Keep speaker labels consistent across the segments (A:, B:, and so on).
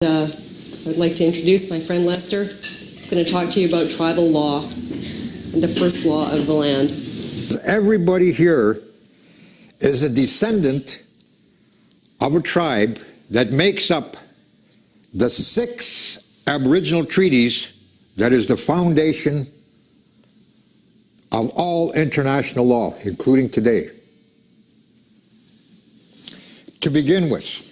A: I'd like to introduce my friend Lester. He's going to talk to you about tribal law and the first law of the land.
B: Everybody here is a descendant of a tribe that makes up the 6 Aboriginal treaties that is the foundation of all international law, including today. To begin with,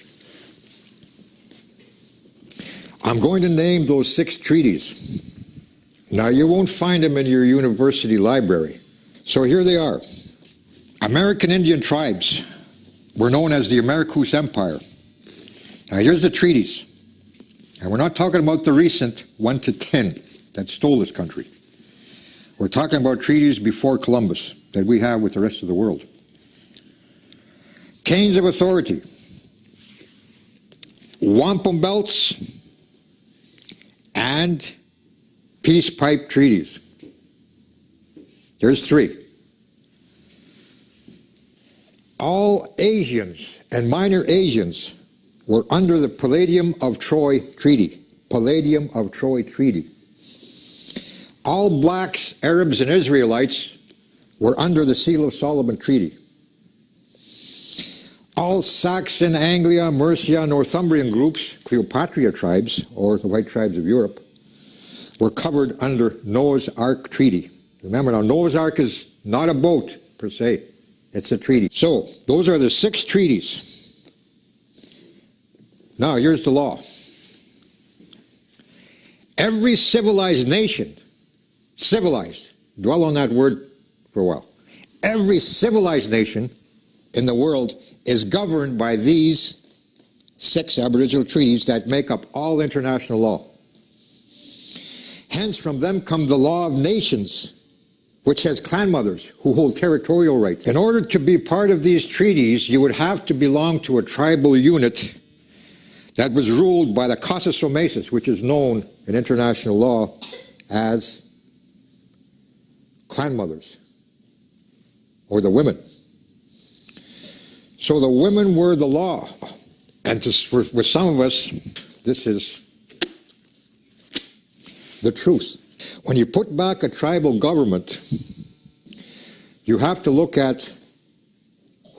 B: I'm going to name those 6 treaties. Now, you won't find them in your university library. So here they are. American Indian tribes were known as the Americus Empire. Now, here's the treaties. And we're not talking about the recent 1 to 10 that stole this country. We're talking about treaties before Columbus that we have with the rest of the world. Canes of Authority, Wampum Belts, and Peace Pipe Treaties. There's 3. All Asians and minor Asians were under the Palladium of Troy Treaty. Palladium of Troy Treaty. All blacks, Arabs, and Israelites were under the Seal of Solomon Treaty. All Saxon, Anglia, Mercia, Northumbrian groups, Cleopatra tribes, or the white tribes of Europe, were covered under Noah's Ark Treaty. Remember now, Noah's Ark is not a boat per se, it's a treaty. So, those are the 6 treaties. Now, here's the law. Every civilized nation, civilized, dwell on that word for a while. Every civilized nation in the world is governed by these 6 Aboriginal treaties that make up all international law. Hence, from them come the law of nations, which has clan mothers who hold territorial rights. In order to be part of these treaties, you would have to belong to a tribal unit that was ruled by the Casus Omesis, which is known in international law as clan mothers, or the women. So the women were the law. And with some of us, this is the truth. When you put back a tribal government, you have to look at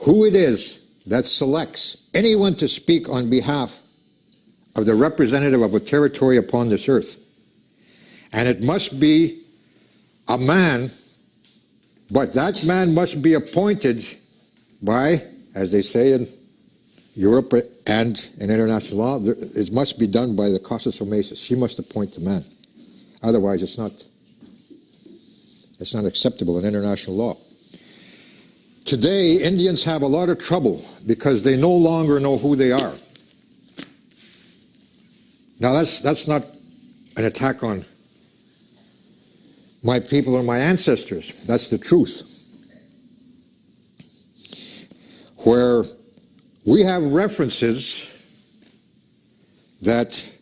B: who it is that selects anyone to speak on behalf of the representative of a territory upon this earth. And it must be a man, but that man must be appointed by, as they say in Europe and in international law, it must be done by the Casus Omesis. She must appoint the man. Otherwise, it's not acceptable in international law. Today, Indians have a lot of trouble because they no longer know who they are. Now, that's not an attack on my people or my ancestors. That's the truth. Where we have references that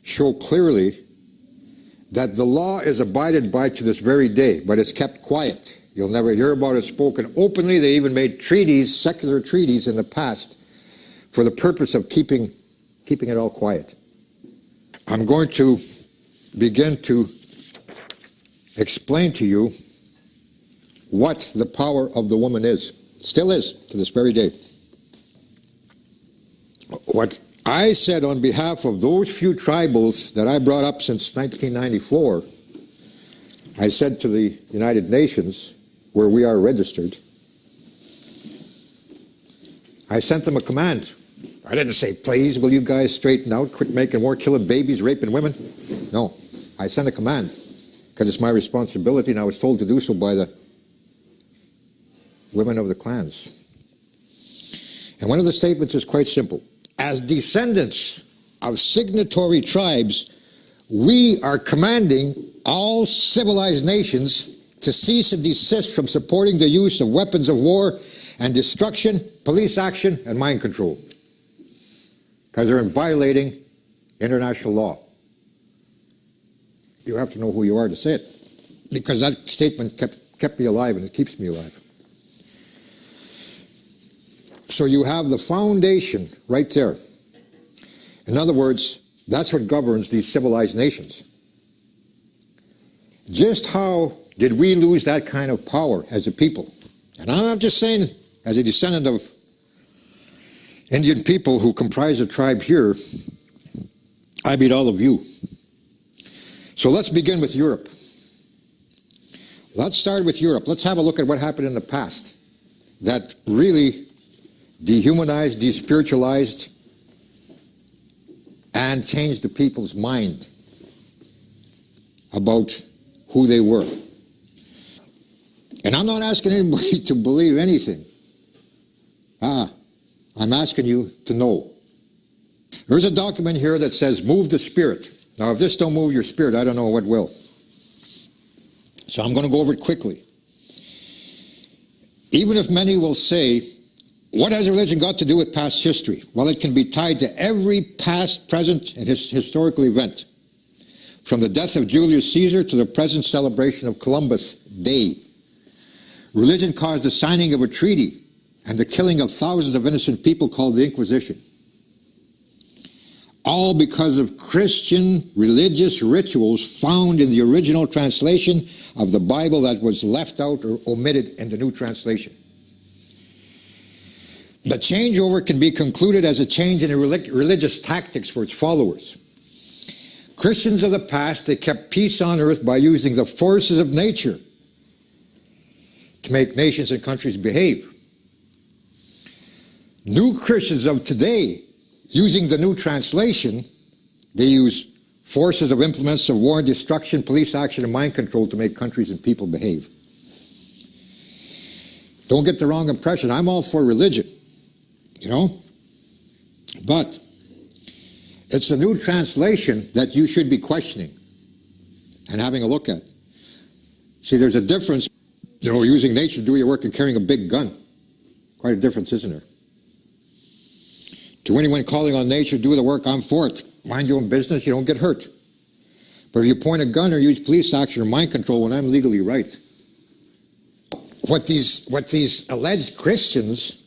B: show clearly that the law is abided by to this very day, but it's kept quiet. You'll never hear about it spoken openly. They even made treaties, secular treaties in the past for the purpose of keeping it all quiet. I'm going to begin to explain to you what the power of the woman is. Still is, to this very day. What I said on behalf of those few tribals that I brought up since 1994, I said to the United Nations, where we are registered, I sent them a command. I didn't say, please, will you guys straighten out, quit making war, killing babies, raping women? No, I sent a command, because it's my responsibility, and I was told to do so by the women of the clans. And one of the statements is quite simple. As descendants of signatory tribes, we are commanding all civilized nations to cease and desist from supporting the use of weapons of war and destruction, police action, and mind control. Because they're violating international law. You have to know who you are to say it. Because that statement kept me alive, and it keeps me alive. So you have the foundation right there. In other words, That's what governs these civilized nations. Just how did we lose that kind of power as a people? And I'm not just saying, as a descendant of Indian people who comprise a tribe here, I beat all of you. So let's begin with Europe. Let's start with Europe. Let's have a look at what happened in the past that really dehumanized, despiritualized, and changed the people's mind about who they were. And I'm not asking anybody to believe anything. I'm asking you to know. There's a document here that says, move the spirit. Now, if this don't move your spirit, I don't know what will. So I'm going to go over it quickly. Even if many will say, what has religion got to do with past history? Well, it can be tied to every past, present, and historical event. From the death of Julius Caesar to the present celebration of Columbus Day. Religion caused the signing of a treaty and the killing of thousands of innocent people called the Inquisition. All because of Christian religious rituals found in the original translation of the Bible that was left out or omitted in the new translation. The changeover can be concluded as a change in the religious tactics for its followers. Christians of the past, they kept peace on earth by using the forces of nature to make nations and countries behave. New Christians of today, using the new translation, they use forces of implements of war and destruction, police action, and mind control to make countries and people behave. Don't get the wrong impression. I'm all for religion, you know, but it's the new translation that you should be questioning and having a look at. See, there's a difference, you know, using nature to do your work and carrying a big gun. Quite a difference, isn't there? To anyone calling on nature, do the work, I'm for it. Mind your own business, you don't get hurt. But if you point a gun or use police action or mind control when I'm legally right. What these alleged Christians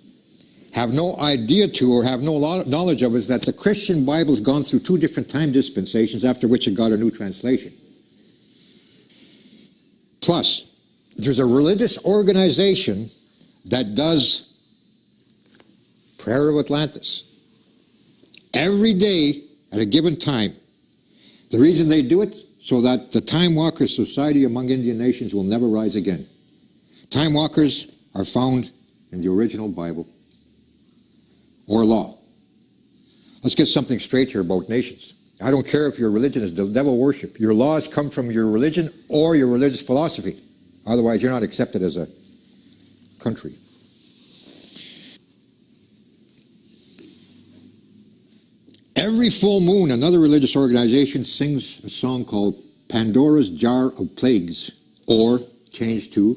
B: have no idea to or have no knowledge of is that the Christian Bible's gone through two different time dispensations after which it got a new translation. Plus, there's a religious organization that does Prayer of Atlantis. Every day at a given time. The reason they do it, so that the Time Walkers Society among Indian nations will never rise again. Time Walkers are found in the original Bible or law. Let's get something straight here about nations. I don't care if your religion is devil worship. Your laws come from your religion or your religious philosophy. Otherwise, you're not accepted as a country. Every full moon, another religious organization sings a song called Pandora's Jar of Plagues, or changed to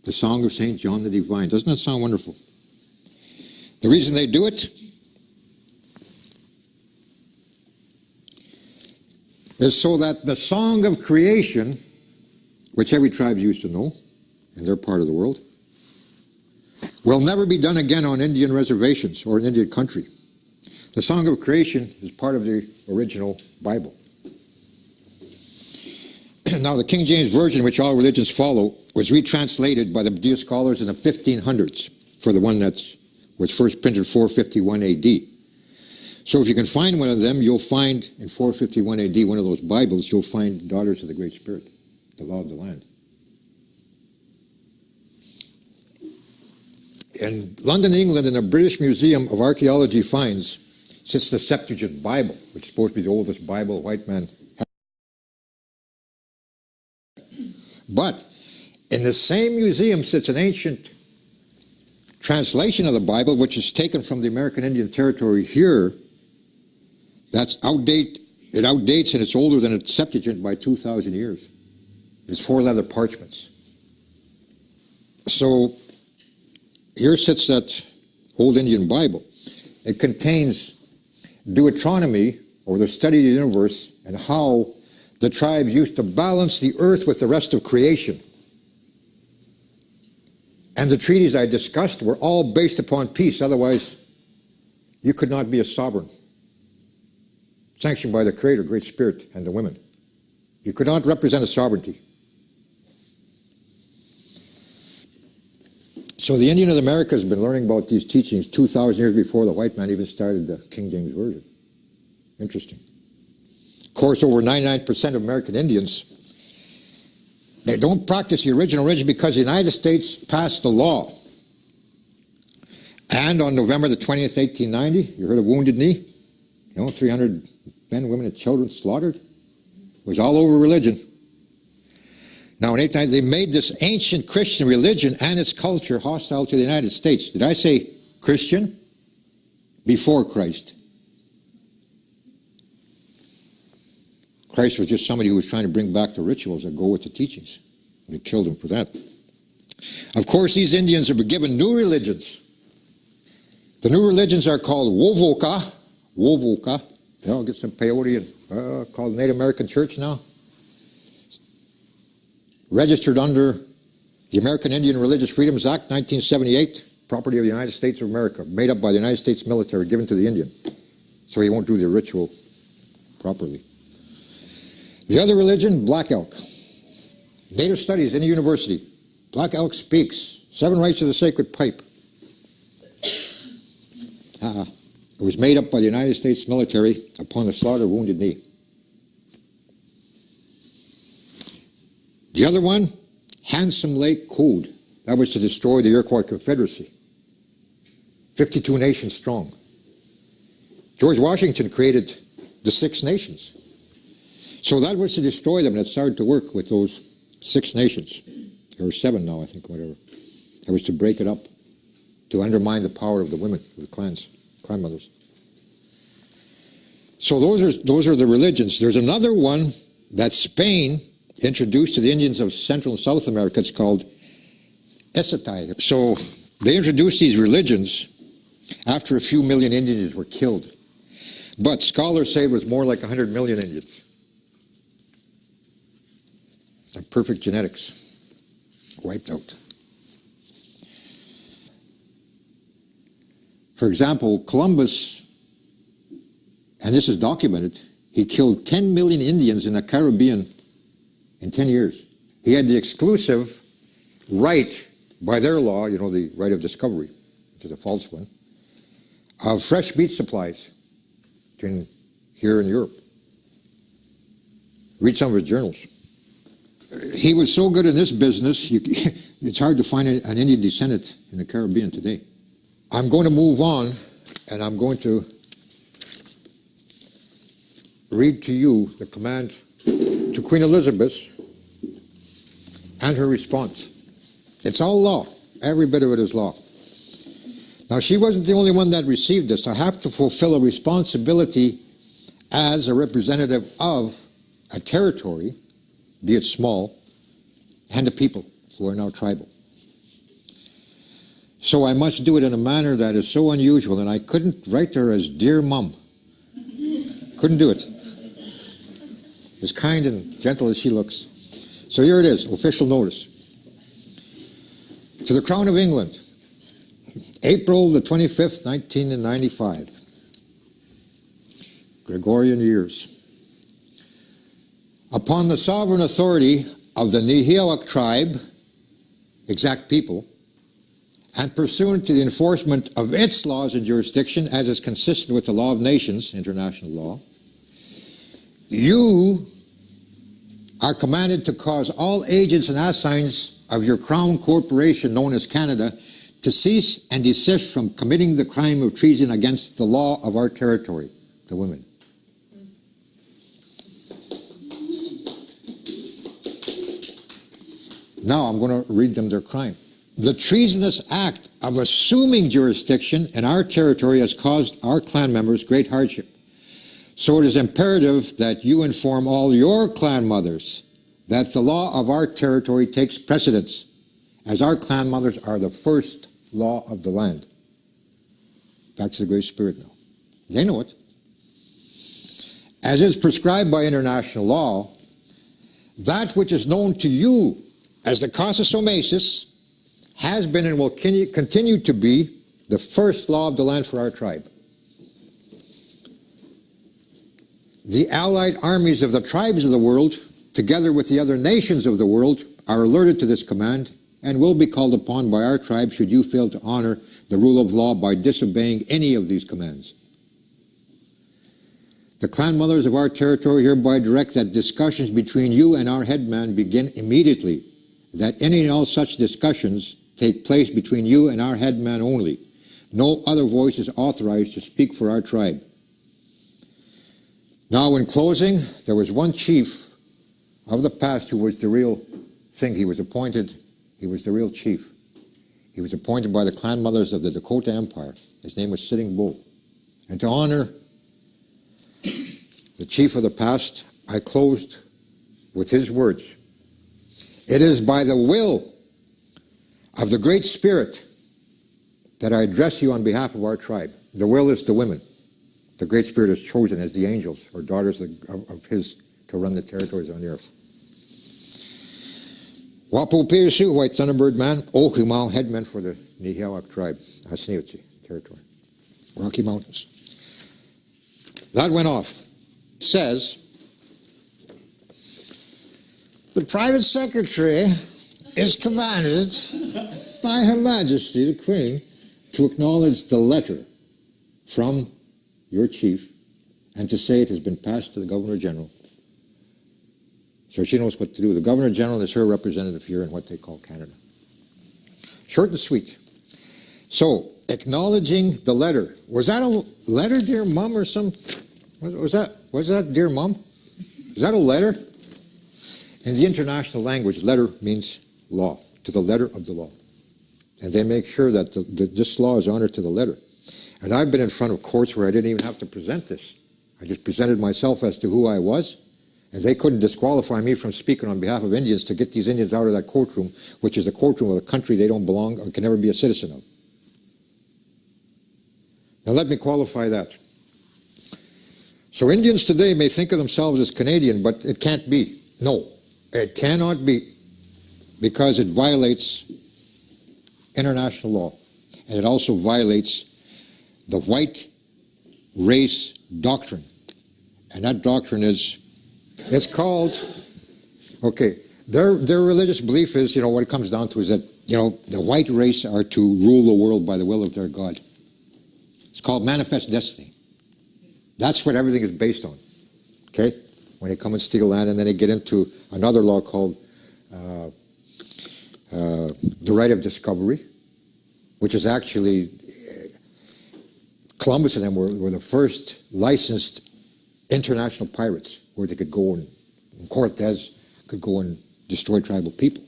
B: the Song of St. John the Divine. Doesn't that sound wonderful? The reason they do it is so that the song of creation, which every tribe used to know, in their part of the world, will never be done again on Indian reservations or in Indian country. The Song of Creation is part of the original Bible. Now, the King James Version, which all religions follow, was retranslated by the Buddhist scholars in the 1500s for the one that was first printed 451 AD. So if you can find one of them, you'll find in 451 AD, one of those Bibles, you'll find Daughters of the Great Spirit, the Law of the Land. In London, England, in a British Museum of Archaeology finds sits the Septuagint Bible, which is supposed to be the oldest Bible a white man had. But in the same museum sits an ancient translation of the Bible, which is taken from the American Indian Territory here. It outdates and it's older than a Septuagint by 2,000 years. It's 4 leather parchments. So here sits that old Indian Bible. It contains Deuteronomy, or the study of the universe, and how the tribes used to balance the earth with the rest of creation. And the treaties I discussed were all based upon peace, otherwise you could not be a sovereign. sanctioned by the Creator, Great Spirit, and the women. You could not represent a sovereignty. So the Indian of America has been learning about these teachings 2,000 years before the white man even started the King James Version. Interesting. Of course, over 99% of American Indians, they don't practice the original religion because the United States passed a law. And on November the 20th, 1890, you heard of Wounded Knee? 300 men, women, and children slaughtered. It was all over religion. Now, in 1890, they made this ancient Christian religion and its culture hostile to the United States. Did I say Christian? Before Christ. Christ was just somebody who was trying to bring back the rituals that go with the teachings. They killed him for that. Of course, these Indians have been given new religions. The new religions are called Wovoka. Wovoka. I'll get some peyote and called Native American Church now. Registered under the American Indian Religious Freedoms Act, 1978, property of the United States of America, made up by the United States military, given to the Indian, so he won't do the ritual properly. The other religion, Black Elk. Native Studies in a university. Black Elk speaks 7 rights of the sacred pipe. It was made up by the United States military upon the slaughter of Wounded Knee. The other one, Handsome Lake Code. That was to destroy the Iroquois Confederacy. 52 nations strong. George Washington created the 6 nations. So that was to destroy them, and it started to work with those 6 nations. There are 7 now, I think, whatever. That was to break it up, to undermine the power of the women, of the clans, clan mothers. So those are the religions. There's another one that Spain introduced to the Indians of Central and South America. It's called Esetai. So they introduced these religions after a few million Indians were killed. But scholars say it was more like 100 million Indians. Like perfect genetics. Wiped out. For example, Columbus, and this is documented, he killed 10 million Indians in the Caribbean in 10 years. He had the exclusive right, by their law, the right of discovery, which is a false one, of fresh meat supplies here in Europe. Read some of his journals. He was so good in this business, it's hard to find an Indian descendant in the Caribbean today. I'm going to move on, and I'm going to read to you the command to Queen Elizabeth and her response. It's all law. Every bit of it is law. Now, she wasn't the only one that received this. I have to fulfill a responsibility as a representative of a territory, be it small, and a people who are now tribal. So I must do it in a manner that is so unusual, and I couldn't write to her as Dear Mum. Couldn't do it. As kind and gentle as she looks. So here it is, official notice. To the Crown of England, April the 25th, 1995. Gregorian years. Upon the sovereign authority of the Nihilak tribe, exact people, and pursuant to the enforcement of its laws and jurisdiction as is consistent with the law of nations, international law, you are commanded to cause all agents and assigns of your Crown Corporation, known as Canada, to cease and desist from committing the crime of treason against the law of our territory, the women. Now I'm going to read them their crime. The treasonous act of assuming jurisdiction in our territory has caused our clan members great hardship. So it is imperative that you inform all your clan mothers that the law of our territory takes precedence, as our clan mothers are the first law of the land. Back to the Great Spirit now. They know it. As is prescribed by international law, that which is known to you as the casus omasis has been and will continue to be the first law of the land for our tribe. the allied armies of the tribes of the world, together with the other nations of the world, are alerted to this command and will be called upon by our tribe should you fail to honor the rule of law by disobeying any of these commands. The clan mothers of our territory hereby direct that discussions between you and our headman begin immediately, that any and all such discussions take place between you and our headman only. No other voice is authorized to speak for our tribe. Now, in closing, there was one chief of the past who was the real thing. He was appointed, he was the real chief. He was appointed by the clan mothers of the Dakota Empire. His name was Sitting Bull. And to honor the chief of the past, I closed with his words. It is by the will of the Great Spirit that I address you on behalf of our tribe. The will is the women. The Great Spirit has chosen as the angels or daughters of his to run the territories on the earth. Wapo Pirusu, White Thunderbird Man, Okimau, headman for the Nihiawak tribe, Asniuchi territory, Rocky Mountains. That went off. It says, the private secretary is commanded by Her Majesty the Queen to acknowledge the letter from your chief and to say it has been passed to the Governor General. So she knows what to do. The Governor General is her representative here in what they call Canada. Short and sweet. So, acknowledging the letter. Was that a letter, dear Mom, or some? Was that dear Mom? Is that a letter? In the international language, letter means law, to the letter of the law. And they make sure that this law is honored to the letter. And I've been in front of courts where I didn't even have to present this. I just presented myself as to who I was, and they couldn't disqualify me from speaking on behalf of Indians to get these Indians out of that courtroom, which is the courtroom of a country they don't belong or can never be a citizen of. Now let me qualify that. So Indians today may think of themselves as Canadian, but it can't be. No, it cannot be, because it violates international law, and it also violates the white race doctrine. And that doctrine is, it's called, okay, their religious belief is, what it comes down to is that, the white race are to rule the world by the will of their God. It's called manifest destiny. That's what everything is based on, okay? When they come and steal land, and then they get into another law called the right of discovery, which is actually, Columbus and them were the first licensed international pirates, where they could go and Cortez could go and destroy tribal people.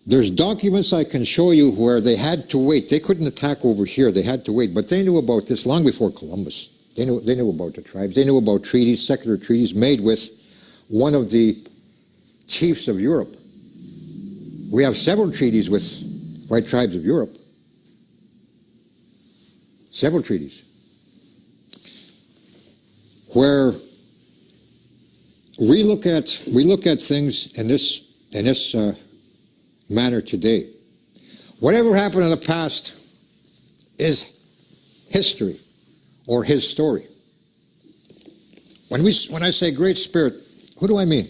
B: There's documents I can show you where they had to wait. They couldn't attack over here. They had to wait. But they knew about this long before Columbus. They knew about the tribes. They knew about treaties, secular treaties made with one of the chiefs of Europe. We have several treaties with white tribes of Europe. Several treaties. Where we look at things in this manner today. Whatever happened in the past is history, or his story. When I say Great Spirit, who do I mean?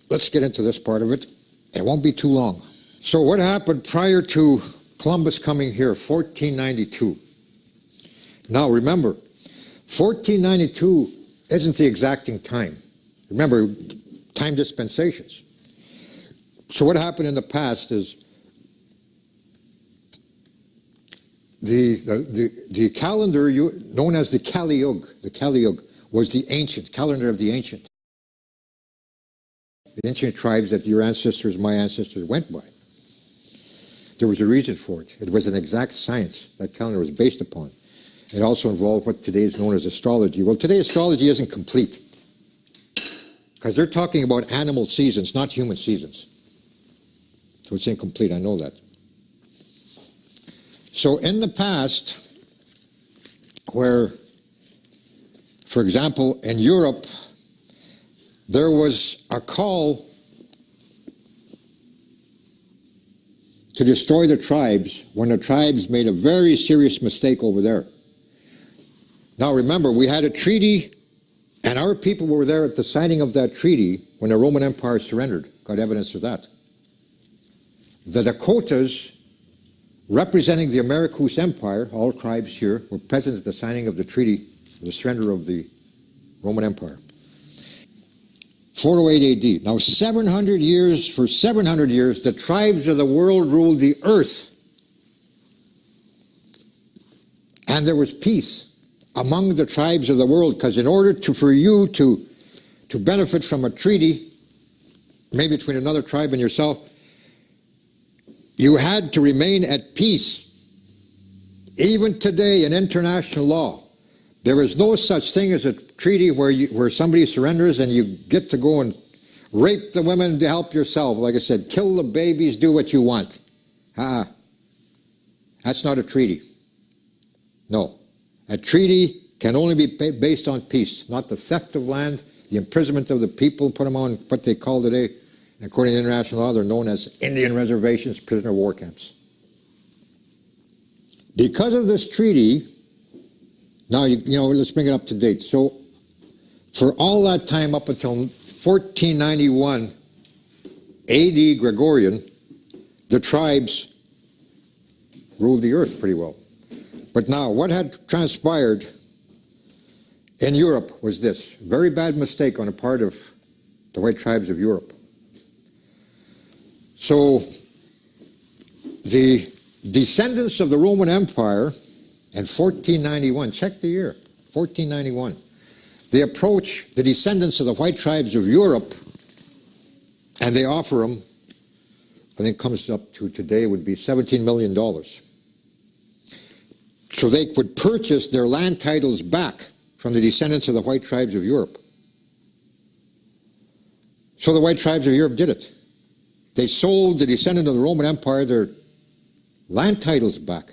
B: Let's get into this part of it. It won't be too long. So what happened prior to Columbus coming here, 1492? Now remember, 1492 isn't the exacting time. Remember, time dispensations. So what happened in the past is the calendar known as the Kali Yuga was the ancient calendar of the ancient. The ancient tribes that your ancestors, my ancestors went by. There was a reason for it. It was an exact science that calendar was based upon. It also involved what today is known as astrology. Well, today astrology isn't complete, because they're talking about animal seasons, not human seasons. So it's incomplete, I know that. So in the past, where, for example, in Europe, there was a call to destroy the tribes when the tribes made a very serious mistake over there. Now remember, we had a treaty, and our people were there at the signing of that treaty when the Roman Empire surrendered. Got evidence of that. The Dakotas, representing the Americus Empire, all tribes here, were present at the signing of the treaty, the surrender of the Roman Empire. 408 AD. Now, 700 years, for 700 years, the tribes of the world ruled the earth. And there was peace among the tribes of the world, because in order for you to benefit from a treaty, maybe between another tribe and yourself, you had to remain at peace. Even today in international law, there is no such thing as a treaty where somebody surrenders and you get to go and rape the women to help yourself. Like I said, kill the babies, do what you want. That's not a treaty. No. A treaty can only be based on peace, not the theft of land, the imprisonment of the people, put them on what they call today, according to international law, they're known as Indian reservations, prisoner of war camps. Because of this treaty, now, let's bring it up to date. So, for all that time up until 1491 AD Gregorian, the tribes ruled the earth pretty well. But now, what had transpired in Europe was this very bad mistake on the part of the white tribes of Europe. So, the descendants of the Roman Empire in 1491, check the year, 1491, they approach the descendants of the white tribes of Europe and they offer them, I think comes up to today would be $17 million. So they would purchase their land titles back from the descendants of the white tribes of Europe. So the white tribes of Europe did it. They sold the descendant of the Roman Empire their land titles back.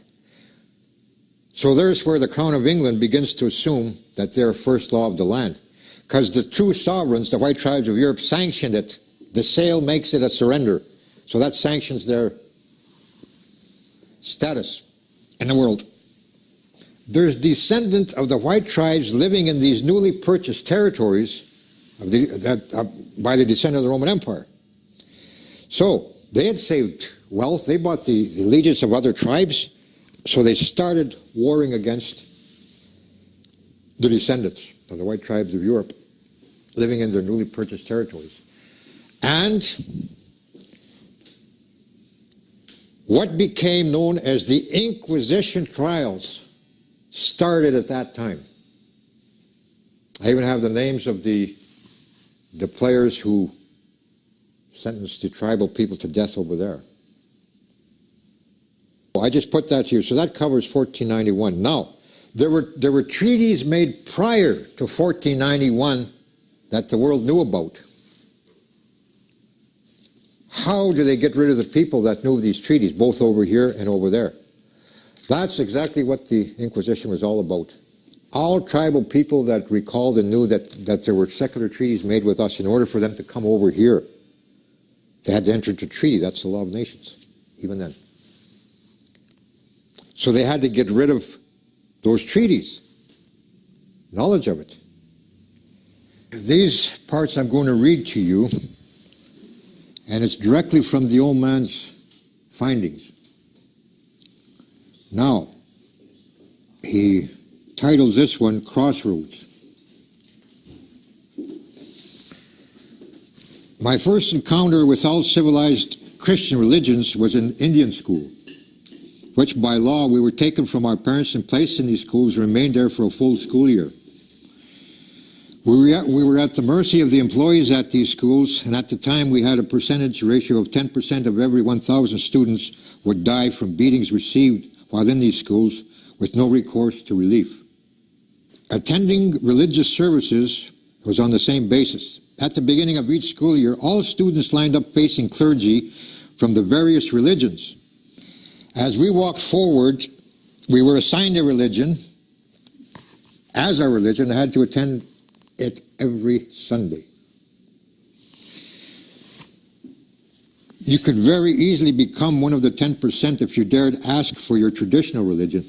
B: So there's where the Crown of England begins to assume that they're first law of the land. Because the true sovereigns, the white tribes of Europe, sanctioned it. The sale makes it a surrender. So that sanctions their status in the world. There's descendants of the white tribes living in these newly purchased territories by the descendant of the Roman Empire. So they had saved wealth. They bought the allegiance of other tribes. So they started warring against the descendants of the white tribes of Europe living in their newly purchased territories. And what became known as the Inquisition trials started at that time. I even have the names of the players who sentenced the tribal people to death over there. I just put that here. So that covers 1491. Now, there were treaties made prior to 1491 that the world knew about. How do they get rid of the people that knew these treaties, both over here and over there? That's exactly what the Inquisition was all about. All tribal people that recalled and knew that there were secular treaties made with us, in order for them to come over here, they had to enter into treaty. That's the law of nations, even then. So they had to get rid of those treaties, knowledge of it. These parts I'm going to read to you, and it's directly from the old man's findings. Now, he titles this one, Crossroads. My first encounter with all civilized Christian religions was in Indian school, which by law we were taken from our parents and placed in these schools and remained there for a full school year. We were at the mercy of the employees at these schools, and at the time we had a percentage ratio of 10% of every 1,000 students would die from beatings received while in these schools with no recourse to relief. Attending religious services was on the same basis. At the beginning of each school year, all students lined up facing clergy from the various religions. As we walked forward, we were assigned a religion as our religion and had to attend it every Sunday. You could very easily become one of the 10% if you dared ask for your traditional religion.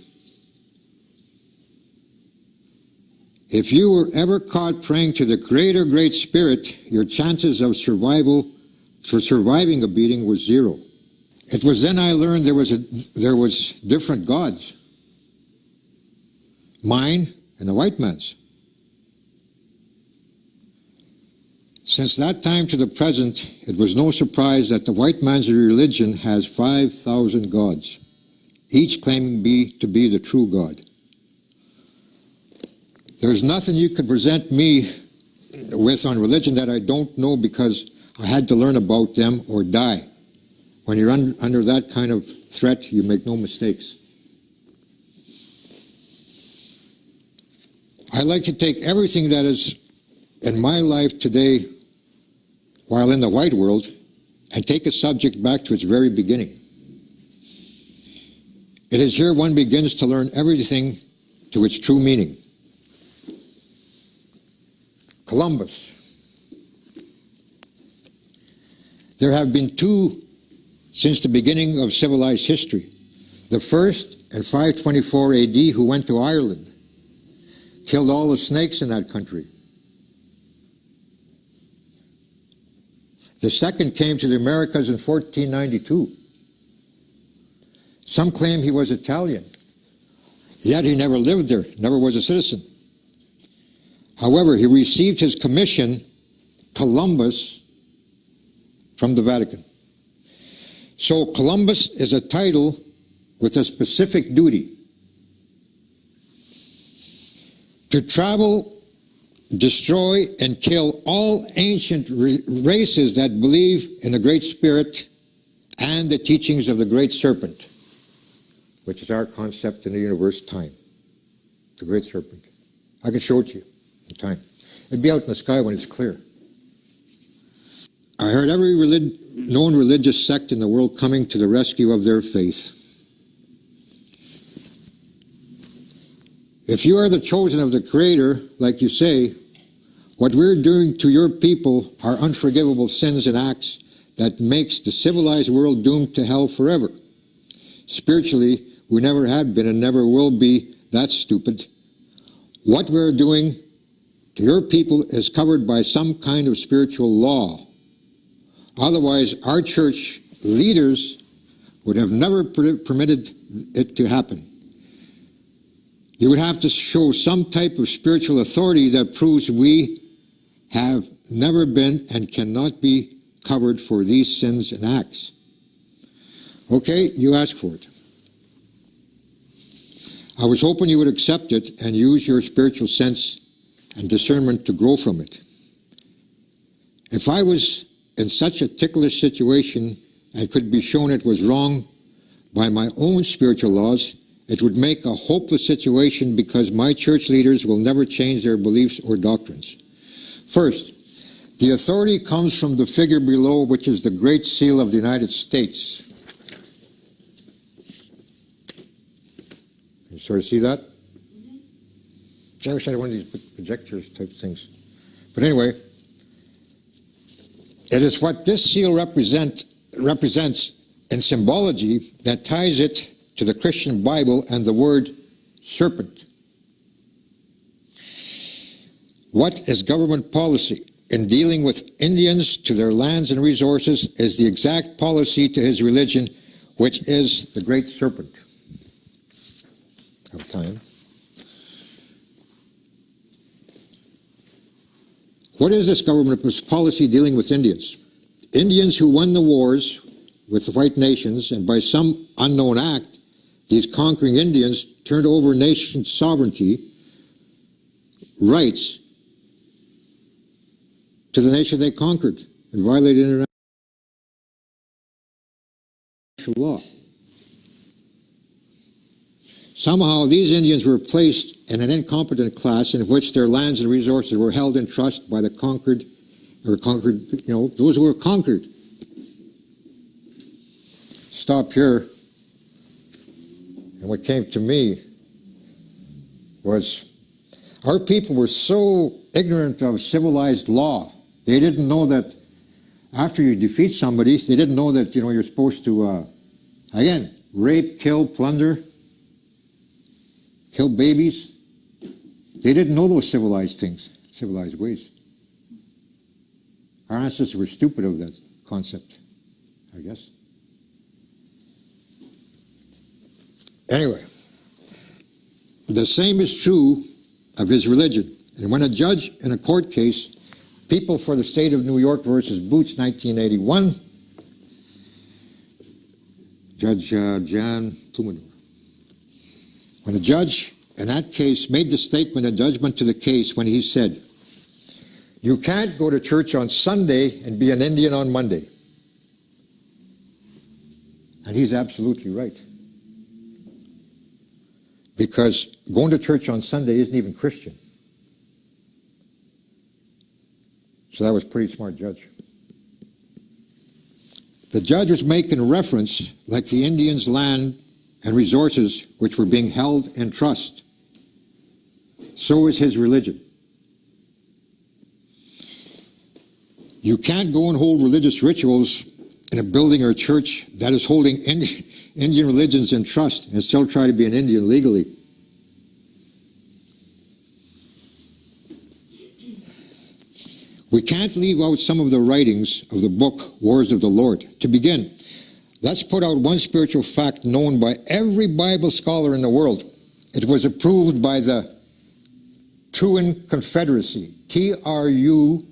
B: If you were ever caught praying to the Creator Great Spirit, your chances of surviving a beating was 0. It was then I learned there was different gods. Mine and the white man's. Since that time to the present, it was no surprise that the white man's religion has 5,000 gods, each claiming to be the true God. There's nothing you could present me with on religion that I don't know, because I had to learn about them or die. When you're under that kind of threat, you make no mistakes. I like to take everything that is in my life today while in the white world and take a subject back to its very beginning. It is here one begins to learn everything to its true meaning. Columbus. There have been 2 since the beginning of civilized history. The first in 524 AD, who went to Ireland, killed all the snakes in that country. The second came to the Americas in 1492. Some claim he was Italian, yet he never lived there, never was a citizen. However, he received his commission, Columbus, from the Vatican. So Columbus is a title with a specific duty: to travel, destroy, and kill all ancient races that believe in the Great Spirit and the teachings of the Great Serpent, which is our concept in the universe, time. The Great Serpent. I can show it to you in time. It'd be out in the sky when it's clear. I heard every known religious sect in the world coming to the rescue of their faith. If you are the chosen of the Creator, like you say, what we're doing to your people are unforgivable sins and acts that makes the civilized world doomed to hell forever. Spiritually, we never have been and never will be that stupid. What we're doing to your people is covered by some kind of spiritual law. Otherwise, our church leaders would have never permitted it to happen. You would have to show some type of spiritual authority that proves we have never been and cannot be covered for these sins and acts. Okay, you asked for it. I was hoping you would accept it and use your spiritual sense and discernment to grow from it. If I was in such a ticklish situation and could be shown it was wrong by my own spiritual laws, it would make a hopeless situation, because my church leaders will never change their beliefs or doctrines. First, the authority comes from the figure below, which is the Great Seal of the United States. You sort of see that? I wish I had one of these projectors type things. But anyway, it is what this seal represents in symbology that ties it to the Christian Bible and the word serpent. What is government policy? In dealing with Indians to their lands and resources is the exact policy to his religion, which is the Great Serpent. Of time. What is this government policy dealing with Indians? Indians who won the wars with the white nations, and by some unknown act, these conquering Indians turned over nation sovereignty rights to the nation they conquered and violated international law. Somehow these Indians were placed in an incompetent class in which their lands and resources were held in trust by the those who were conquered. Stop here. And what came to me was our people were so ignorant of civilized law. They didn't know that after you defeat somebody, they didn't know that, you're supposed to, again, rape, kill, plunder, kill babies. They didn't know those civilized things, civilized ways. Our ancestors were stupid of that concept, I guess. Anyway, the same is true of his religion. And when a judge in a court case, People for the State of New York versus Boots, 1981, Judge Jan Plumidor. When a judge in that case made the statement in judgment to the case when he said, "You can't go to church on Sunday and be an Indian on Monday." And he's absolutely right. Because going to church on Sunday isn't even Christian. So that was a pretty smart judge. The judge was making reference like the Indians' land and resources which were being held in trust. So is his religion. You can't go and hold religious rituals in a building or a church that is holding Indian religions in trust and still try to be an Indian legally. We can't leave out some of the writings of the book Wars of the Lord. To begin, let's put out one spiritual fact known by every Bible scholar in the world. It was approved by the Truine Confederacy, T-R-U-I-E-N-E,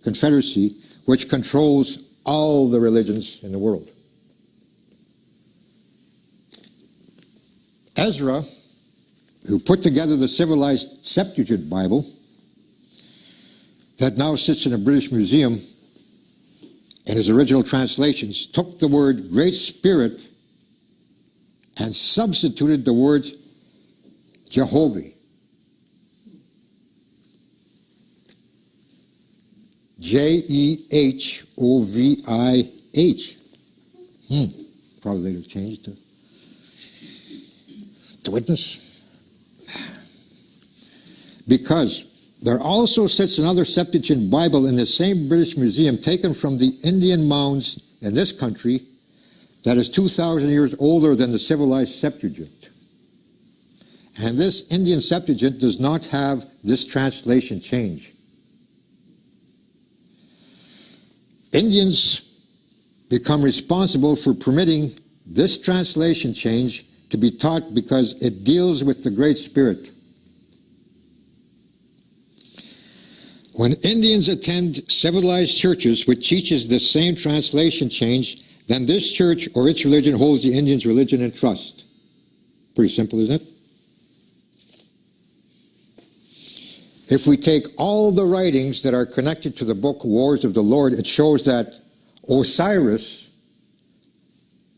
B: Confederacy, which controls all the religions in the world. Ezra, who put together the civilized Septuagint Bible that now sits in a British museum in his original translations, took the word Great Spirit and substituted the word Jehovah. Jehovih. Probably later changed to witness. Because there also sits another Septuagint Bible in the same British Museum taken from the Indian mounds in this country that is 2,000 years older than the civilized Septuagint. And this Indian Septuagint does not have this translation change. Indians become responsible for permitting this translation change to be taught because it deals with the Great Spirit. When Indians attend civilized churches which teaches the same translation change, then this church or its religion holds the Indians' religion in trust. Pretty simple, isn't it? If we take all the writings that are connected to the book Wars of the Lord, it shows that Osiris,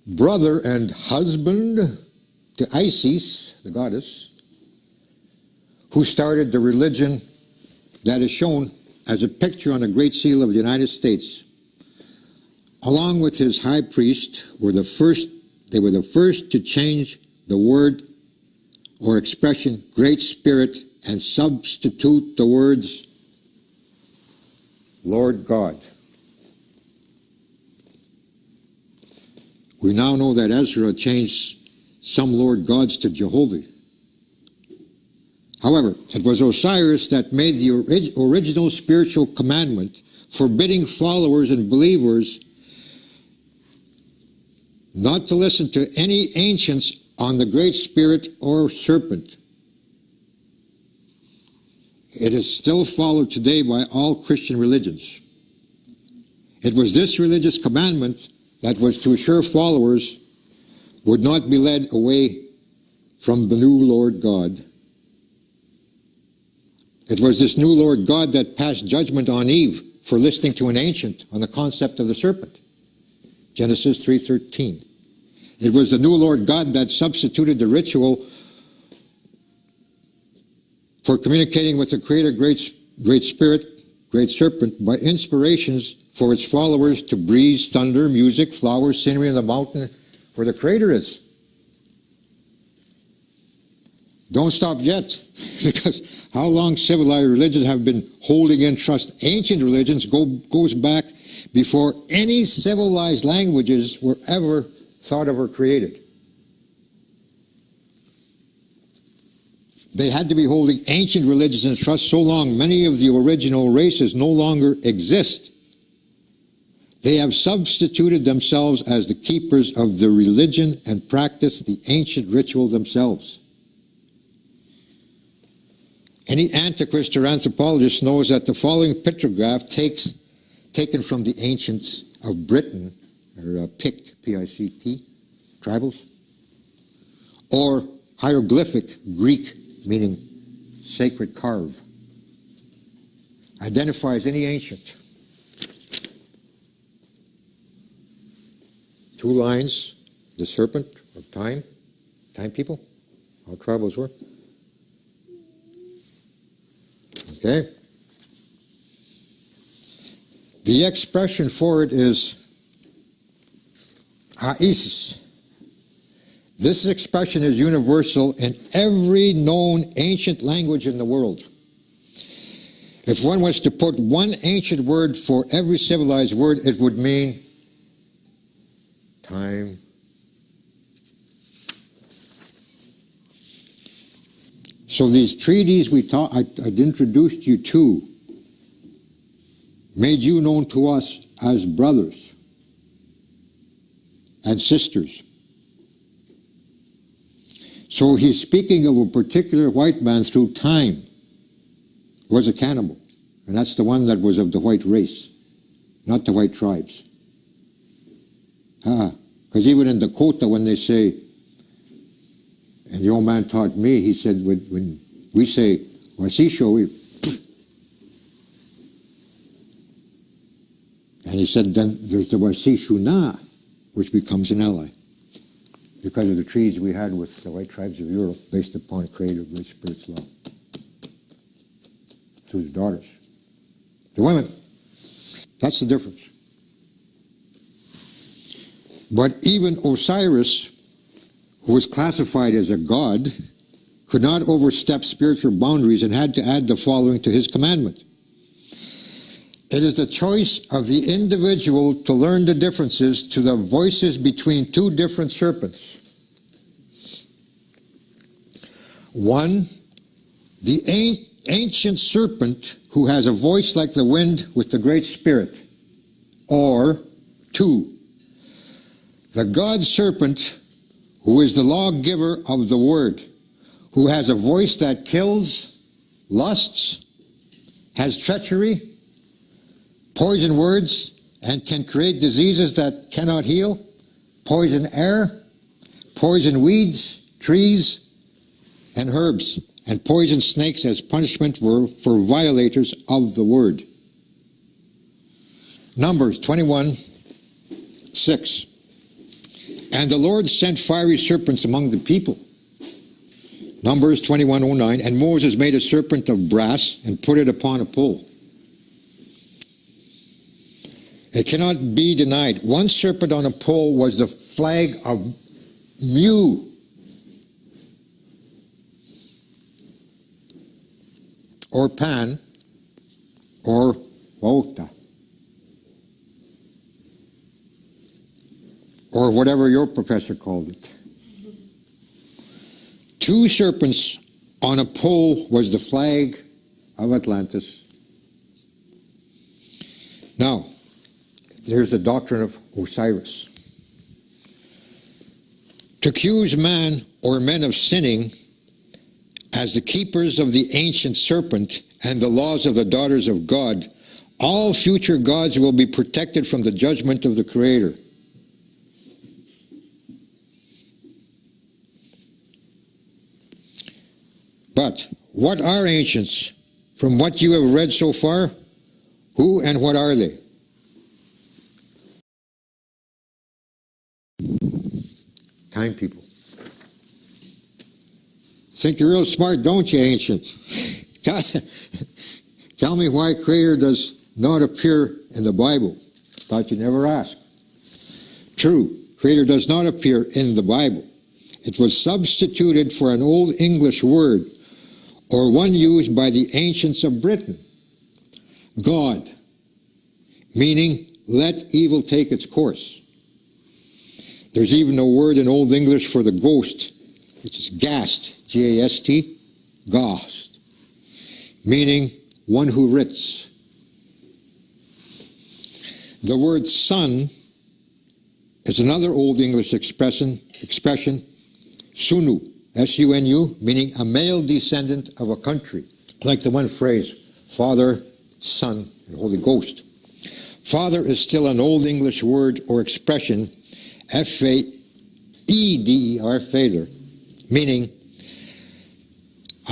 B: brother and husband to Isis, the goddess, who started the religion that is shown as a picture on the Great Seal of the United States, along with his high priest, were the first to change the word or expression Great Spirit and substitute the words Lord God. We now know that Ezra changed some Lord gods to Jehovah. However, it was Osiris that made the original spiritual commandment forbidding followers and believers not to listen to any ancients on the Great Spirit or serpent. It is still followed today by all Christian religions. It was this religious commandment that was to assure followers would not be led away from the new Lord God. It was this new Lord God that passed judgment on Eve for listening to an ancient on the concept of the serpent. Genesis 3:13. It was the new Lord God that substituted the ritual for communicating with the Creator, Great Spirit, Great Serpent, by inspirations for its followers to breeze, thunder, music, flowers, scenery on the mountain where the Creator is. Don't stop yet, because how long civilized religions have been holding in trust ancient religions goes back before any civilized languages were ever thought of or created. They had to be holding ancient religions and trusts so long, many of the original races no longer exist. They have substituted themselves as the keepers of the religion and practice the ancient ritual themselves. Any antiquist or anthropologist knows that the following pictograph taken from the ancients of Britain, or Pict, P-I-C-T, tribals, or hieroglyphic Greek, meaning sacred carve, identifies any ancient. 2 lines, the serpent of time people, how tribals were. Okay? The expression for it is Isis. This expression is universal in every known ancient language in the world. If one was to put one ancient word for every civilized word, it would mean time. So these treaties I'd introduced you to made you known to us as brothers and sisters. So he's speaking of a particular white man through time, was a cannibal. And that's the one that was of the white race, not the white tribes. Because even in Dakota, when they say, and the old man taught me, he said, when we say, Wasisho, and he said, then there's the Wasishuna, which becomes an ally, because of the treaties we had with the white tribes of Europe based upon Creator Great Spirit's law. To his daughters. The women. That's the difference. But even Osiris, who was classified as a god, could not overstep spiritual boundaries and had to add the following to his commandment. It is the choice of the individual to learn the differences to the voices between 2 different serpents. 1, the ancient serpent who has a voice like the wind with the Great Spirit. Or 2, the God serpent who is the lawgiver of the word, who has a voice that kills, lusts, has treachery, poison words, and can create diseases that cannot heal, poison air, poison weeds, trees, and herbs, and poison snakes as punishment for violators of the word. Numbers 21:6. And the Lord sent fiery serpents among the people. Numbers 21:09. And Moses made a serpent of brass and put it upon a pole. It cannot be denied. One serpent on a pole was the flag of Mu. Or Pan, or Wauta, or whatever your professor called it. 2 serpents on a pole was the flag of Atlantis. Now, there's the doctrine of Osiris. To accuse man or men of sinning as the keepers of the ancient serpent and the laws of the daughters of God, all future gods will be protected from the judgment of the Creator. But what are ancients? From what you have read so far, who and what are they? Time people. Think you're real smart, don't you, ancient? Tell me why Creator does not appear in the Bible. Thought you'd never ask. True, Creator does not appear in the Bible. It was substituted for an Old English word, or one used by the ancients of Britain. God, meaning let evil take its course. There's even a word in Old English for the ghost. It's ghast, G-A-S-T, Ghost, meaning one who writs. The word son is another Old English expression, sunu, S-U-N-U, meaning a male descendant of a country. Like the one phrase, Father, Son, and Holy Ghost. Father is still an Old English word or expression, F-A-E-D-E-R, Father, meaning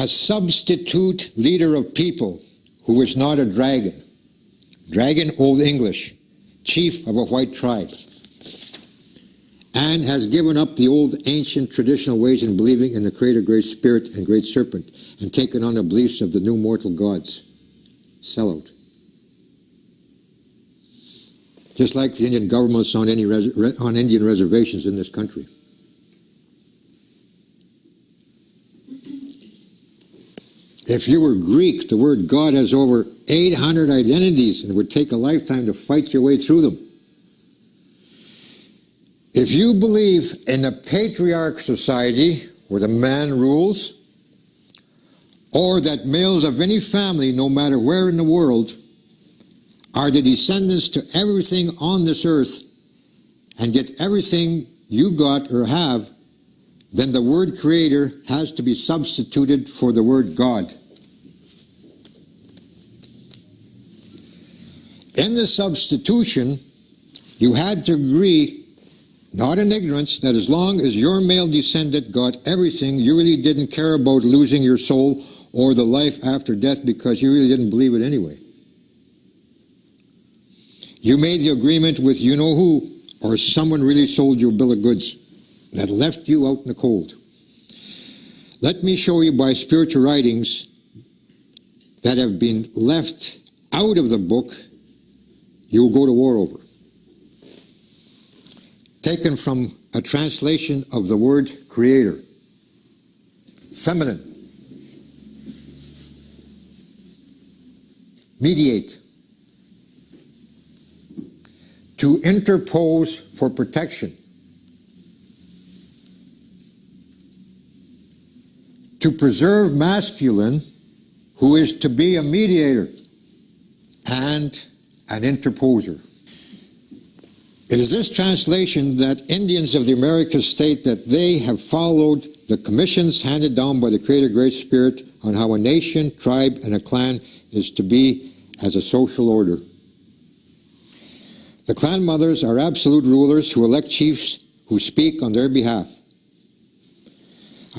B: a substitute leader of people who is not a dragon. Dragon, Old English, chief of a white tribe, and has given up the old ancient traditional ways in believing in the Creator, Great Spirit, and Great Serpent, and taken on the beliefs of the new mortal gods. Sellout. Just like the Indian governments on Indian reservations in this country. If you were Greek, the word God has over 800 identities, and it would take a lifetime to fight your way through them. If you believe in a patriarch society where the man rules, or that males of any family, no matter where in the world, are the descendants to everything on this earth and get everything you got or have, then the word creator has to be substituted for the word God. In the substitution, you had to agree, not in ignorance, that as long as your male descendant got everything, you really didn't care about losing your soul or the life after death because you really didn't believe it anyway. You made the agreement with you-know-who, or someone really sold you a bill of goods that left you out in the cold. Let me show you by spiritual writings that have been left out of the book you will go to war over. Taken from a translation of the word creator. Feminine. Mediate. To interpose for protection. To preserve masculine, who is to be a mediator and an interposer. It is this translation that Indians of the Americas state that they have followed the commissions handed down by the Creator Great Spirit on how a nation, tribe, and a clan is to be as a social order. The clan mothers are absolute rulers who elect chiefs who speak on their behalf.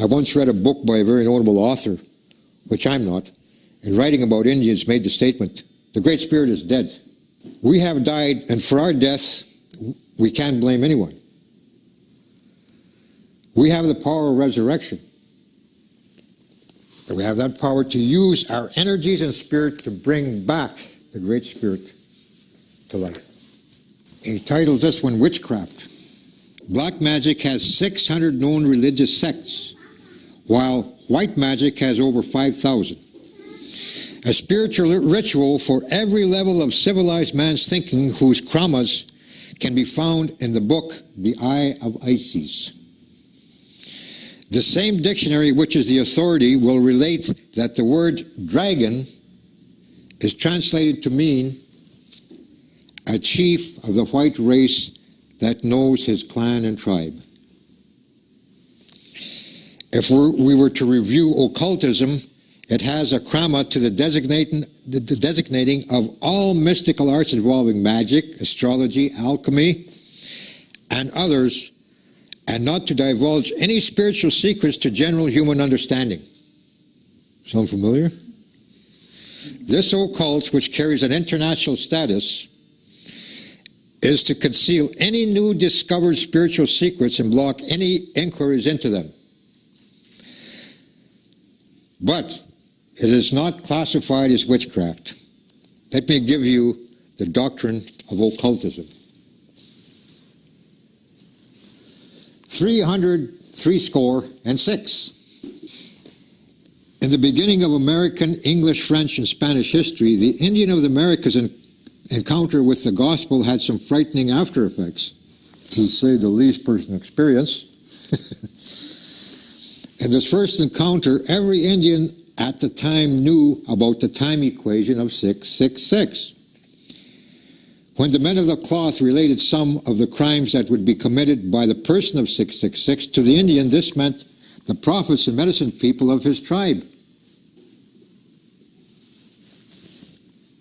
B: I once read a book by a very notable author, which I'm not, and writing about Indians made the statement, the Great Spirit is dead. We have died, and for our death, we can't blame anyone. We have the power of resurrection. And we have that power to use our energies and spirit to bring back the Great Spirit to life. He titles this one Witchcraft. Black magic has 600 known religious sects, while white magic has over 5,000. A spiritual ritual for every level of civilized man's thinking whose kramas can be found in the book, The Eye of Isis. The same dictionary, which is the authority, will relate that the word dragon is translated to mean a chief of the white race that knows his clan and tribe. If we were to review occultism, it has a krama to the designating of all mystical arts involving magic, astrology, alchemy, and others, and not to divulge any spiritual secrets to general human understanding. Sound familiar? This occult, which carries an international status, is to conceal any new discovered spiritual secrets and block any inquiries into them. But it is not classified as witchcraft. Let me give you the doctrine of occultism. 306. In the beginning of American, English, French, and Spanish history, the Indian of the Americas encounter with the gospel had some frightening after effects, to say the least, personal experience. In this first encounter, every Indian at the time knew about the time equation of 666. When the men of the cloth related some of the crimes that would be committed by the person of 666 to the Indian, this meant the prophets and medicine people of his tribe.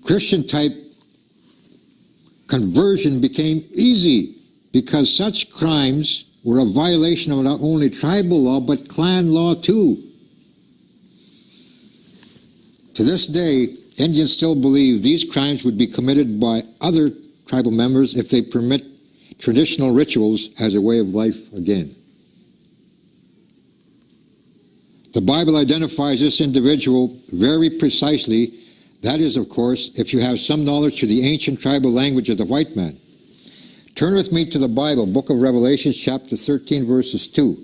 B: Christian type conversion became easy because such crimes were a violation of not only tribal law but clan law too. To this day, Indians still believe these crimes would be committed by other tribal members if they permit traditional rituals as a way of life again. The Bible identifies this individual very precisely. That is, of course, if you have some knowledge to the ancient tribal language of the white man. Turn with me to the Bible, book of Revelation, chapter 13, verses 2.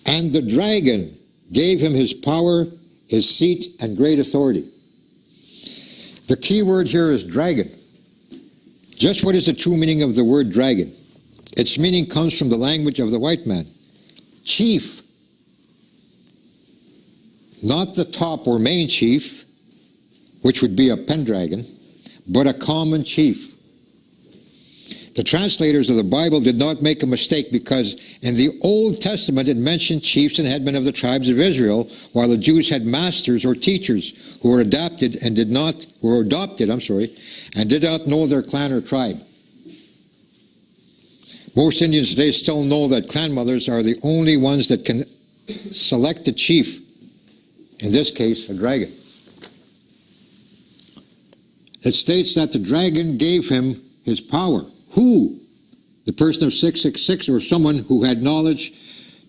B: And the dragon gave him his power, his seat, and great authority. The key word here is dragon. Just what is the true meaning of the word dragon? Its meaning comes from the language of the white man. Chief. Not the top or main chief, which would be a pendragon, but a common chief. The translators of the Bible did not make a mistake because in the Old Testament it mentioned chiefs and headmen of the tribes of Israel, while the Jews had masters or teachers who were adopted and did not know their clan or tribe. Most Indians today still know that clan mothers are the only ones that can select a chief, in this case, a dragon. It states that the dragon gave him his power. Who? The person of 666, or someone who had knowledge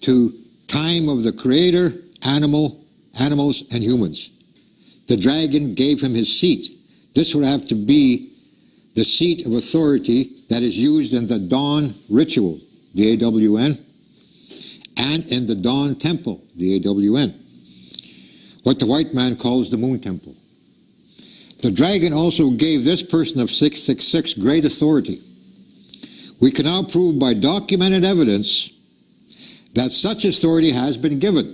B: to time of the Creator, animals, and humans. The dragon gave him his seat. This would have to be the seat of authority that is used in the dawn ritual, the AWN, and in the dawn temple, the AWN, what the white man calls the moon temple. The dragon also gave this person of 666 great authority. We can now prove by documented evidence that such authority has been given.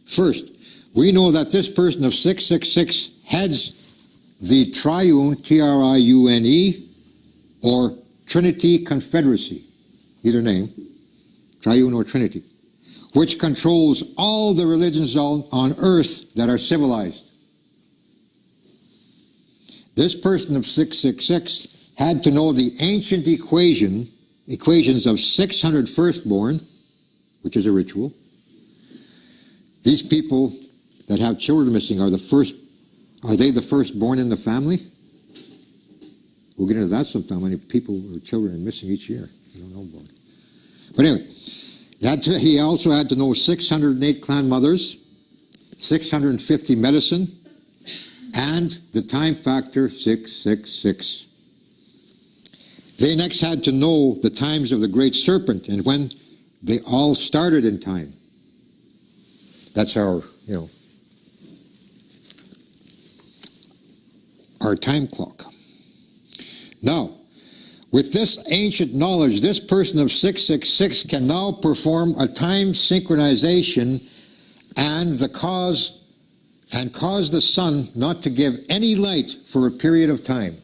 B: First, we know that this person of 666 heads the triune, Triune, or Trinity Confederacy, either name, triune or Trinity, which controls all the religions on earth that are civilized. This person of 666 had to know the ancient equations of 600 firstborn, which is a ritual. These people that have children missing are they the firstborn in the family? We'll get into that sometime, how many people or children are missing each year. I don't know about it. But anyway, he also had to know 608 clan mothers, 650 medicine, and the time factor 666. They next had to know the times of the great serpent and when they all started in time. That's our time clock. Now, with this ancient knowledge, this person of 666 can now perform a time synchronization and cause the sun not to give any light for a period of time.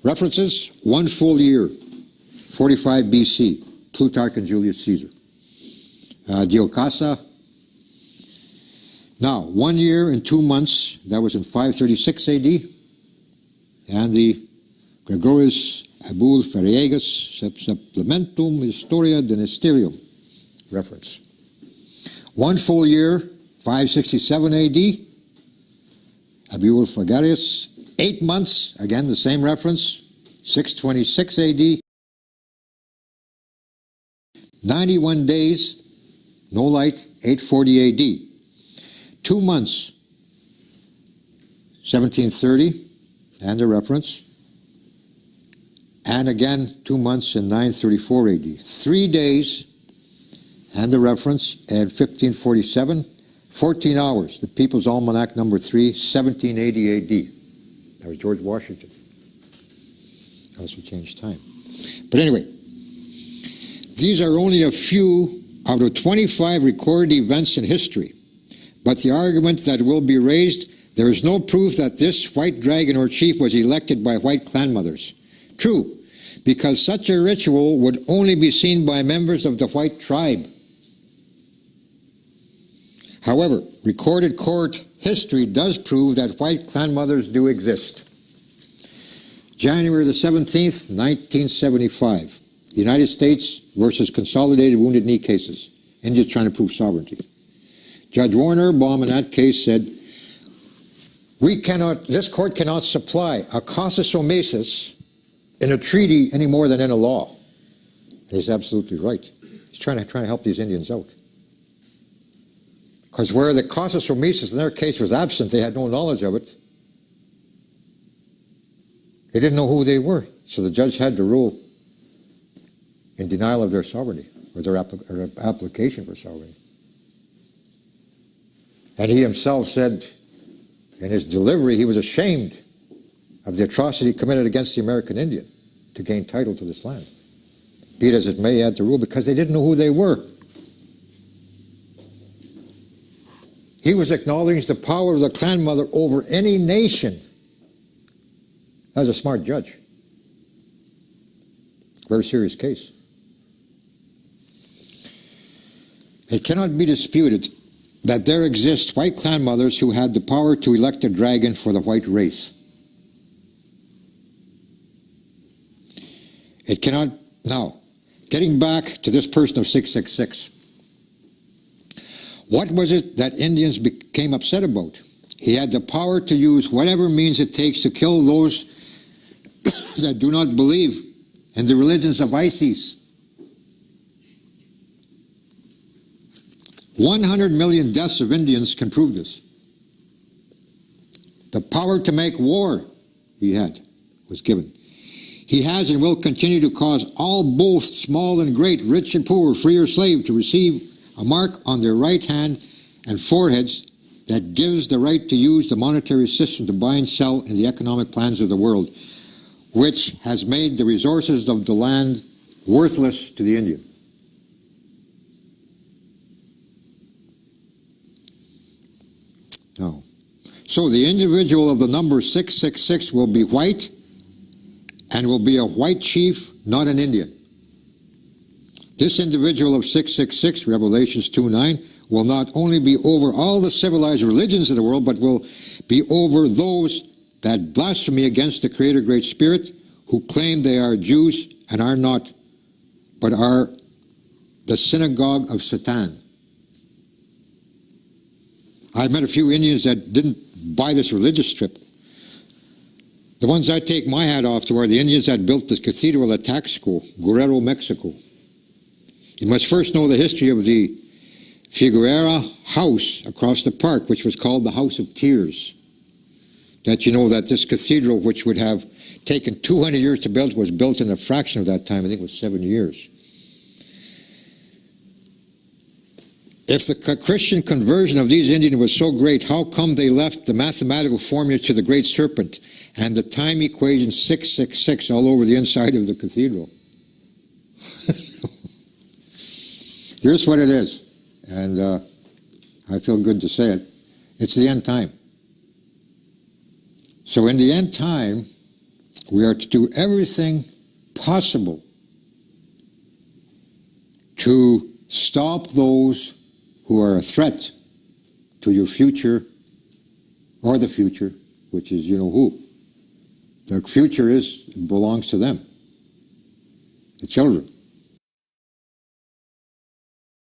B: References: 1 full year, 45 BC, Plutarch and Julius Caesar. Diocasa. Now, 1 year and 2 months, that was in 536 AD, and the Gregorius Abul Ferriegas Supplementum Historia Dynasterium reference. 1 full year, 567 AD, Abul Ferriegas. 8 months, again the same reference, 626 AD. 91 days, no light, 840 AD. 2 months, 1730, and the reference. And again, 2 months in 934 AD. 3 days, and the reference, and 1547. 14 hours, the People's Almanac number 3, 1780 AD. That was George Washington. Also changed time. But anyway, these are only a few out of 25 recorded events in history. But the argument that will be raised, there is no proof that this white dragon or chief was elected by white clan mothers. True, because such a ritual would only be seen by members of the white tribe. However, recorded court history does prove that white clan mothers do exist. January the 17th, 1975. United States versus Consolidated Wounded Knee cases. Indians trying to prove sovereignty. Judge Warner Baum in that case said, this court cannot supply a casus omesis in a treaty any more than in a law. And he's absolutely right. He's trying to help these Indians out. Because where the casus omesis in their case was absent, they had no knowledge of it. They didn't know who they were. So the judge had to rule in denial of their sovereignty, or their application for sovereignty. And he himself said in his delivery he was ashamed of the atrocity committed against the American Indian to gain title to this land. Be it as it may, he had to rule because they didn't know who they were. He was acknowledging the power of the clan mother over any nation. That was a smart judge. Very serious case. It cannot be disputed that there exist white clan mothers who had the power to elect a dragon for the white race. It cannot... Now, getting back to this person of 666. What was it that Indians became upset about? He had the power to use whatever means it takes to kill those that do not believe in the religions of Isis. 100 million deaths of Indians can prove this. The power to make war he had was given. He has and will continue to cause all both small and great, rich and poor, free or slave, to receive a mark on their right hand and foreheads that gives the right to use the monetary system to buy and sell in the economic plans of the world, which has made the resources of the land worthless to the Indian. No. So the individual of the number 666 will be white and will be a white chief, not an Indian. This individual of 666, Revelations 2:9, will not only be over all the civilized religions of the world, but will be over those that blaspheme against the Creator Great Spirit, who claim they are Jews and are not, but are the synagogue of Satan. I've met a few Indians that didn't buy this religious trip. The ones I take my hat off to are the Indians that built this cathedral at Taxco, Guerrero, Mexico. You must first know the history of the Figueroa house across the park, which was called the House of Tears. That you know that this cathedral, which would have taken 200 years to build, was built in a fraction of that time. I think it was 7 years. If the Christian conversion of these Indians was so great, how come they left the mathematical formulas to the great serpent and the time equation 666 all over the inside of the cathedral? Here's what it is, and I feel good to say it. It's the end time. So in the end time, we are to do everything possible to stop those who are a threat to your future, or the future, which is you know who. The future belongs to them, the children.